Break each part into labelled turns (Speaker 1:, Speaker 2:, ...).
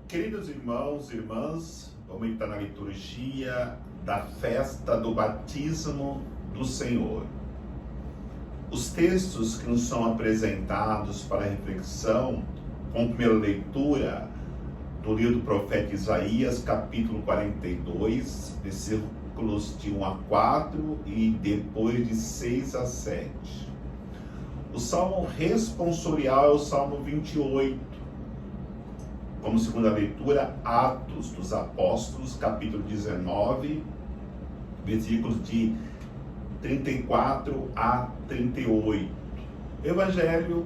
Speaker 1: Queridos irmãos e irmãs, vamos entrar na liturgia da festa do batismo do Senhor. Os textos que nos são apresentados para reflexão, com primeira leitura do livro do profeta Isaías, capítulo 42, versículos de 1 a 4 e depois de 6 a 7. O salmo responsorial é o salmo 28. Como segunda leitura, Atos dos Apóstolos, capítulo 19, versículos de 34 a 38. Evangelho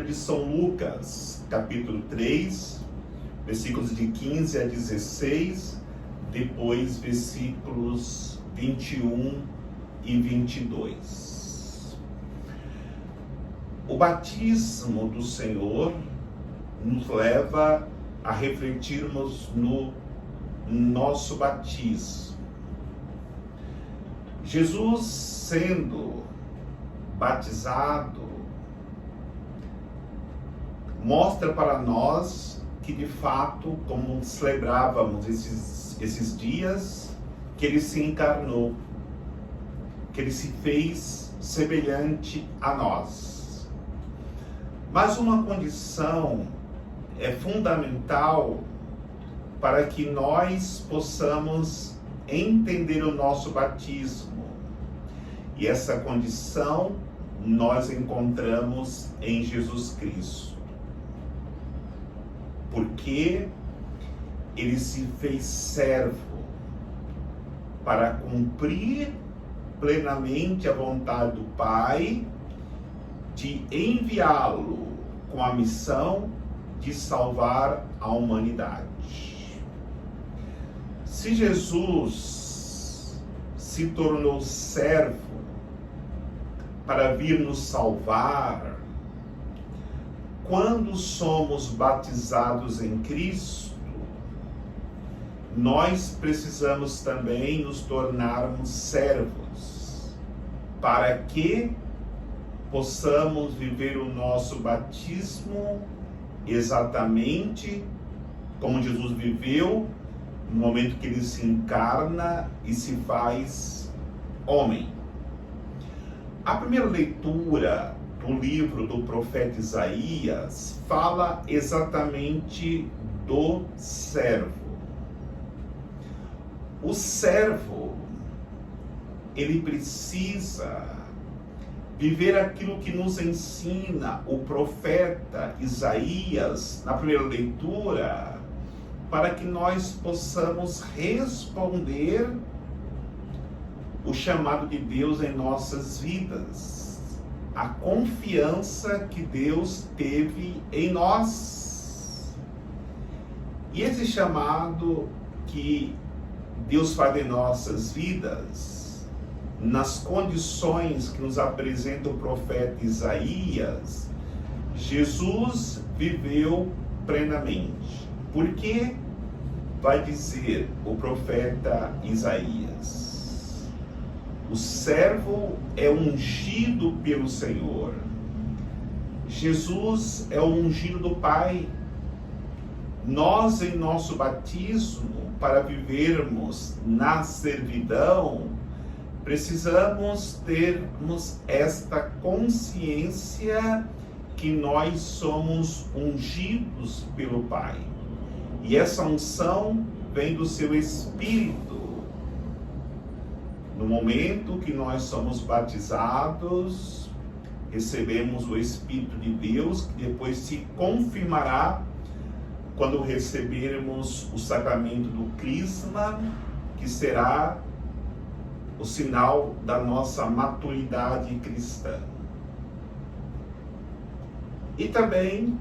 Speaker 1: de São Lucas, capítulo 3, versículos de 15 a 16, depois versículos 21 e 22. O batismo do Senhor nos leva a refletirmos no nosso batismo. Jesus sendo batizado mostra para nós que de fato, como celebrávamos esses dias, que ele se encarnou, que ele se fez semelhante a nós. Mas uma condição é fundamental para que nós possamos entender o nosso batismo. E essa condição nós encontramos em Jesus Cristo. Porque ele se fez servo para cumprir plenamente a vontade do Pai de enviá-lo com a missão de salvar a humanidade. Se Jesus se tornou servo para vir nos salvar, quando somos batizados em Cristo, nós precisamos também nos tornarmos servos, para que possamos viver o nosso batismo exatamente como Jesus viveu no momento que ele se encarna e se faz homem. A primeira leitura do livro do profeta Isaías fala exatamente do servo. O servo, ele precisa viver aquilo que nos ensina o profeta Isaías na primeira leitura, para que nós possamos responder o chamado de Deus em nossas vidas, a confiança que Deus teve em nós. E esse chamado que Deus faz em nossas vidas, nas condições que nos apresenta o profeta Isaías, Jesus viveu plenamente. Porque vai dizer o profeta Isaías: o servo é ungido pelo Senhor. Jesus é o ungido do Pai. Nós, em nosso batismo, para vivermos na servidão, precisamos termos esta consciência que nós somos ungidos pelo Pai. E essa unção vem do seu Espírito. No momento que nós somos batizados, recebemos o Espírito de Deus, que depois se confirmará quando recebermos o sacramento do Crisma, que será o sinal da nossa maturidade cristã. E também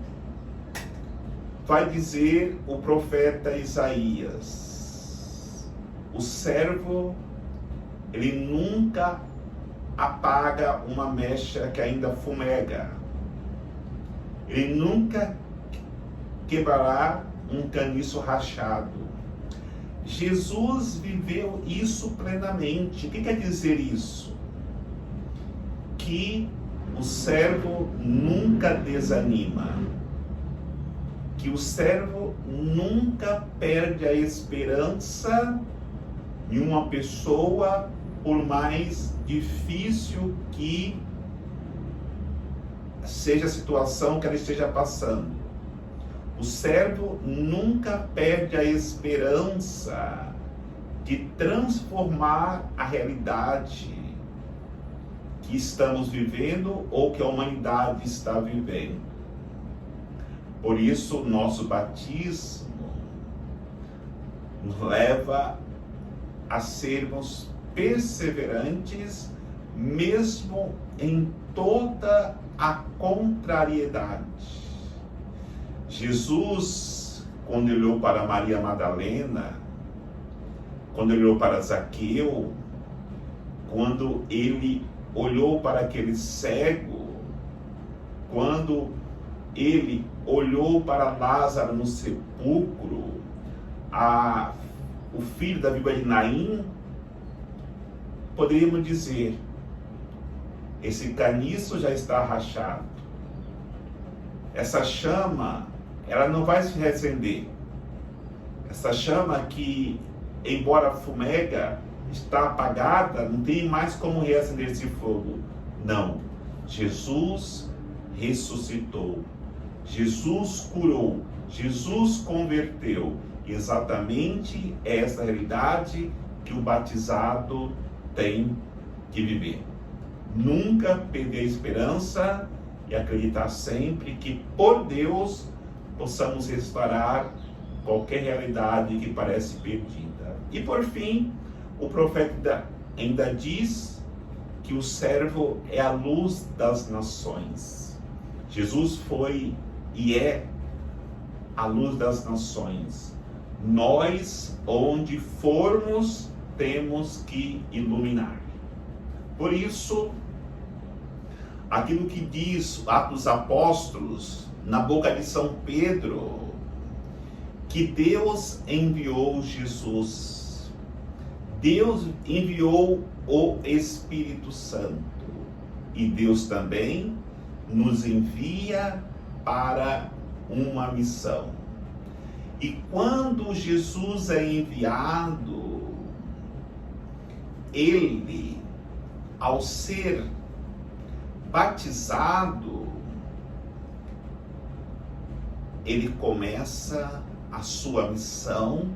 Speaker 1: vai dizer o profeta Isaías: o servo, ele nunca apaga uma mecha que ainda fumega. Ele nunca quebrará um caniço rachado. Jesus viveu isso plenamente. O que quer dizer isso? Que o servo nunca desanima. que o servo nunca perde a esperança em uma pessoa, por mais difícil que seja a situação que ela esteja passando. O servo nunca perde a esperança de transformar a realidade que estamos vivendo ou que a humanidade está vivendo. Por isso, nosso batismo nos leva a sermos perseverantes, mesmo em toda a contrariedade. Jesus, quando ele olhou para Maria Madalena, quando ele olhou para Zaqueu, quando ele olhou para aquele cego, quando ele olhou para Lázaro no sepulcro, o filho da viúva de Naim, poderíamos dizer, esse caniço já está rachado. Essa chama, ela não vai se reacender. Essa chama que, embora fumega, está apagada, não tem mais como reacender esse fogo. Não. Jesus ressuscitou. Jesus curou. Jesus converteu. Exatamente essa realidade que o batizado tem que viver. Nunca perder a esperança e acreditar sempre que por Deus possamos restaurar qualquer realidade que parece perdida. E por fim, o profeta ainda diz que o servo é a luz das nações. Jesus foi e é a luz das nações. Nós, onde formos, temos que iluminar. Por isso, aquilo que diz Atos dos Apóstolos, na boca de São Pedro, que Deus enviou Jesus. Deus enviou o Espírito Santo. E Deus também nos envia para uma missão. E quando Jesus é enviado, ele, ao ser batizado, ele começa a sua missão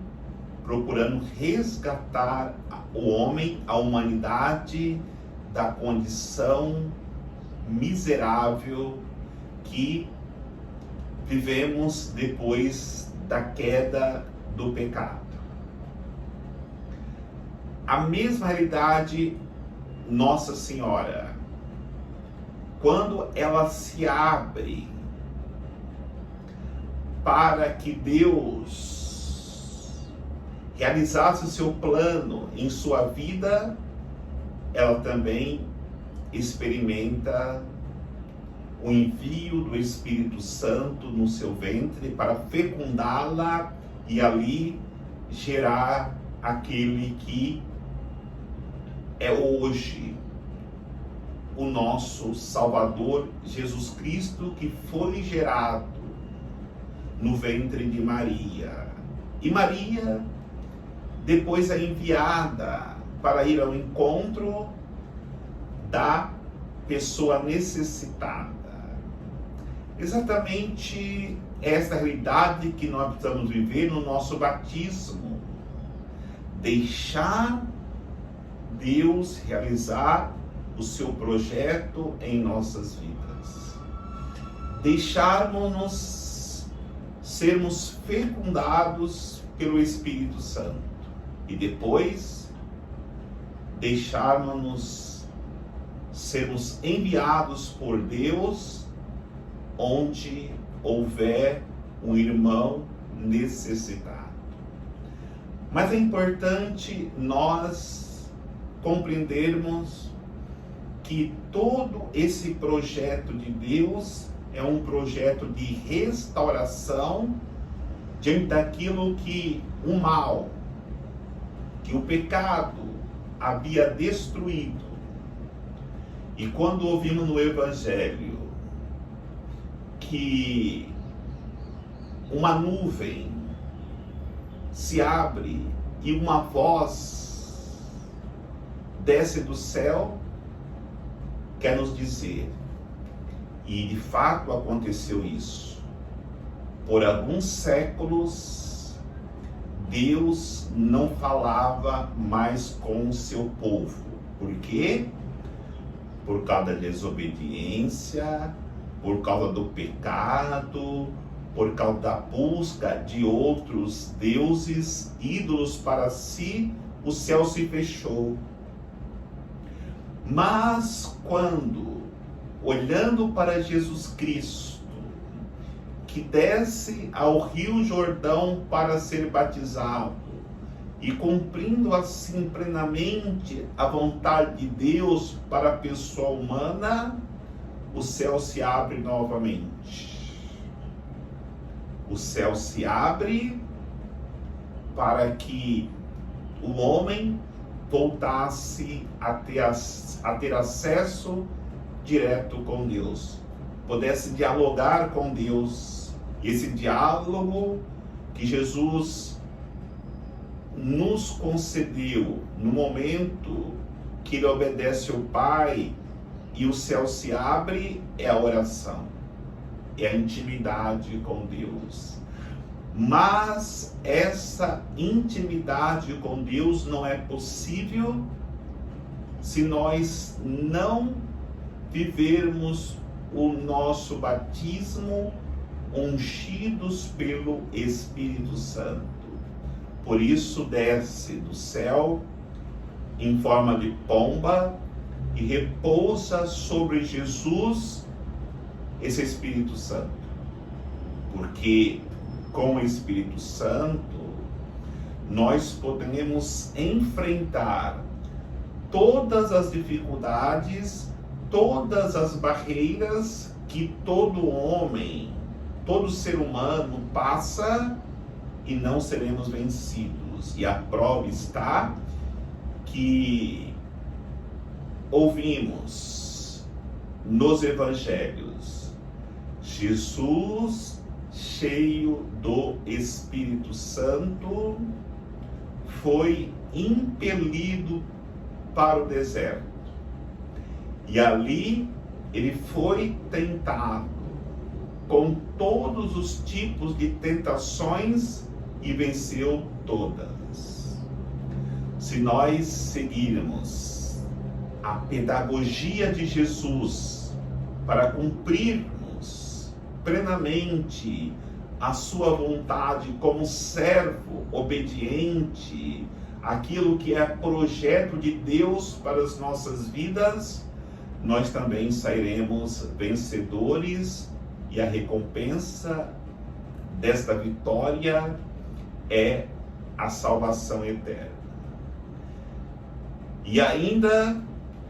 Speaker 1: procurando resgatar o homem, a humanidade, da condição miserável que vivemos depois da queda do pecado. A mesma realidade, Nossa Senhora, quando ela se abre para que Deus realizasse o seu plano em sua vida, ela também experimenta o envio do Espírito Santo no seu ventre para fecundá-la e ali gerar aquele que é hoje o nosso Salvador Jesus Cristo, que foi gerado no ventre de Maria. E Maria depois é enviada para ir ao encontro da pessoa necessitada. Exatamente essa realidade que nós precisamos viver no nosso batismo. Deixar Deus realizar o seu projeto em nossas vidas. Deixarmos-nos sermos fecundados pelo Espírito Santo. E depois deixarmos-nos sermos enviados por Deus onde houver um irmão necessitado. Mas é importante nós compreendermos que todo esse projeto de Deus é um projeto de restauração diante daquilo que o mal, que o pecado havia destruído. E quando ouvimos no Evangelho que uma nuvem se abre e uma voz desce do céu, quer nos dizer, e de fato aconteceu isso. Por alguns séculos, Deus não falava mais com o seu povo. Por quê? Por causa da desobediência, por causa do pecado, por causa da busca de outros deuses, ídolos para si, o céu se fechou. Mas quando, olhando para Jesus Cristo, que desce ao Rio Jordão para ser batizado, e cumprindo assim plenamente a vontade de Deus para a pessoa humana, o céu se abre novamente. O céu se abre para que o homem voltasse a ter acesso direto com Deus, pudesse dialogar com Deus. Esse diálogo que Jesus nos concedeu no momento que ele obedece ao Pai e o céu se abre, é a oração, é a intimidade com Deus. Mas essa intimidade com Deus não é possível se nós não vivermos o nosso batismo ungidos pelo Espírito Santo. Por isso desce do céu em forma de pomba e repousa sobre Jesus esse Espírito Santo. Porque com o Espírito Santo nós podemos enfrentar todas as dificuldades, todas as barreiras que todo homem, todo ser humano passa, e não seremos vencidos. E a prova está que ouvimos nos evangelhos Jesus, cheio do Espírito Santo, foi impelido para o deserto. E ali ele foi tentado com todos os tipos de tentações e venceu todas. Se nós seguirmos a pedagogia de Jesus para cumprirmos plenamente a sua vontade como servo obediente, aquilo que é projeto de Deus para as nossas vidas, nós também sairemos vencedores, e a recompensa desta vitória é a salvação eterna. E ainda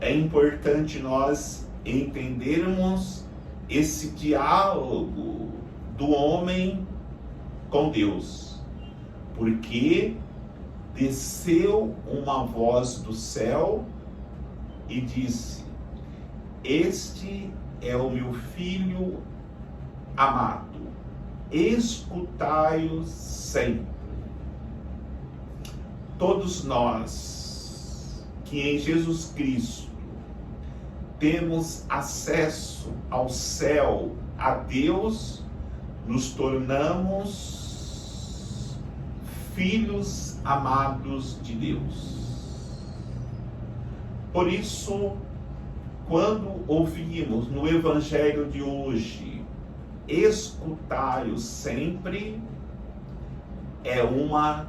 Speaker 1: é importante nós entendermos esse diálogo do homem com Deus, porque desceu uma voz do céu e disse: este é o meu filho amado, escutai-o sempre. Todos nós que em Jesus Cristo temos acesso ao céu, a Deus, nos tornamos filhos amados de Deus. Por isso, quando ouvimos no Evangelho de hoje, escutai-o sempre, é uma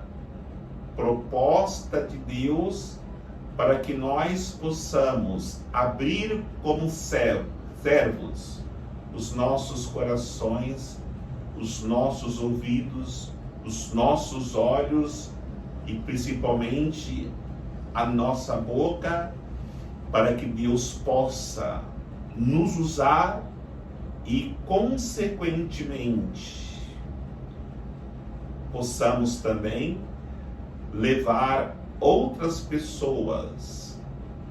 Speaker 1: proposta de Deus para que nós possamos abrir como servos os nossos corações, os nossos ouvidos, os nossos olhos e principalmente a nossa boca, para que Deus possa nos usar e, consequentemente, possamos também levar outras pessoas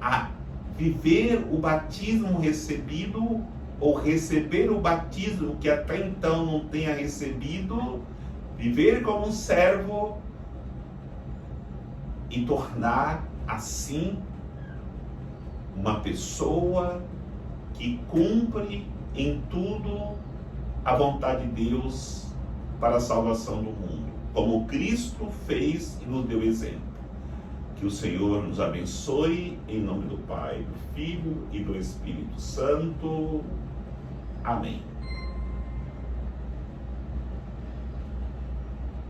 Speaker 1: a viver o batismo recebido ou receber o batismo que até então não tenha recebido, viver como um servo e tornar assim uma pessoa que cumpre em tudo a vontade de Deus para a salvação do mundo, como Cristo fez e nos deu exemplo. Que o Senhor nos abençoe, em nome do Pai, do Filho e do Espírito Santo. Amém.